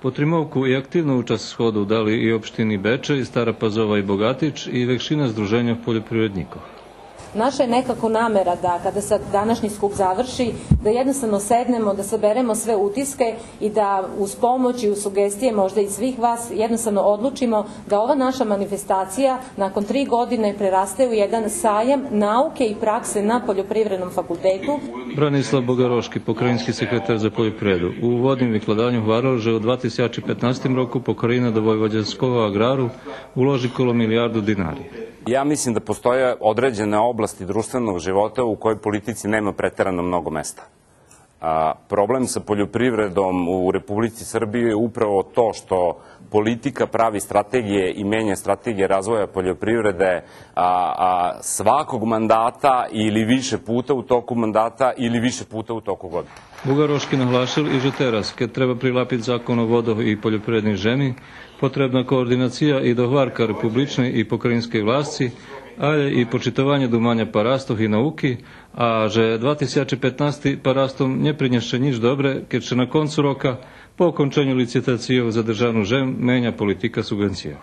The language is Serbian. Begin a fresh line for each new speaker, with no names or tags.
Potremovku i aktívnu účasť schodu dali i opštiny Bečej, Stara Pazova i Bogatić i većina združenja poljoprivrednikov.
Naša je nekako namera da kada se današnji skup završi, da jednostavno sednemo, da saberemo sve utiske i da uz pomoć i uz sugestije možda i svih vas jednostavno odlučimo da ova naša manifestacija nakon 3 godine preraste u jedan sajam nauke i prakse na Poljoprivrednom fakultetu.
Branislav Bogaroški, pokrajinski sekretar za poljoprivredu. U uvodnim викладанню говорил, že u 2015 roku pokrajina do Vojvođanskого agraru uloži okolo milijardu dinari.
Ja mislim da postoje određene oblasti društvenog života u kojoj politici nema preterano mnogo mesta. Problem sa poljoprivredom u Republici Srbiji je upravo to što politika pravi strategije i menja strategije razvoja poljoprivrede svakog mandata ili više puta u toku mandata ili više puta u toku godine.
Bogaroški naglašil i že teraz, kad treba prilapiti zakon o vodoh i poljoprivrednih žemi, potrebna koordinacija i dohvarka republične i pokrajinske vlasti, ale i počitovanje dumanja parastoh i nauki, a že 2015 parastom ne prinješe nič dobre, keď še na koncu roka, po okončanju licitacije za državnu žem, menja politika subvencija.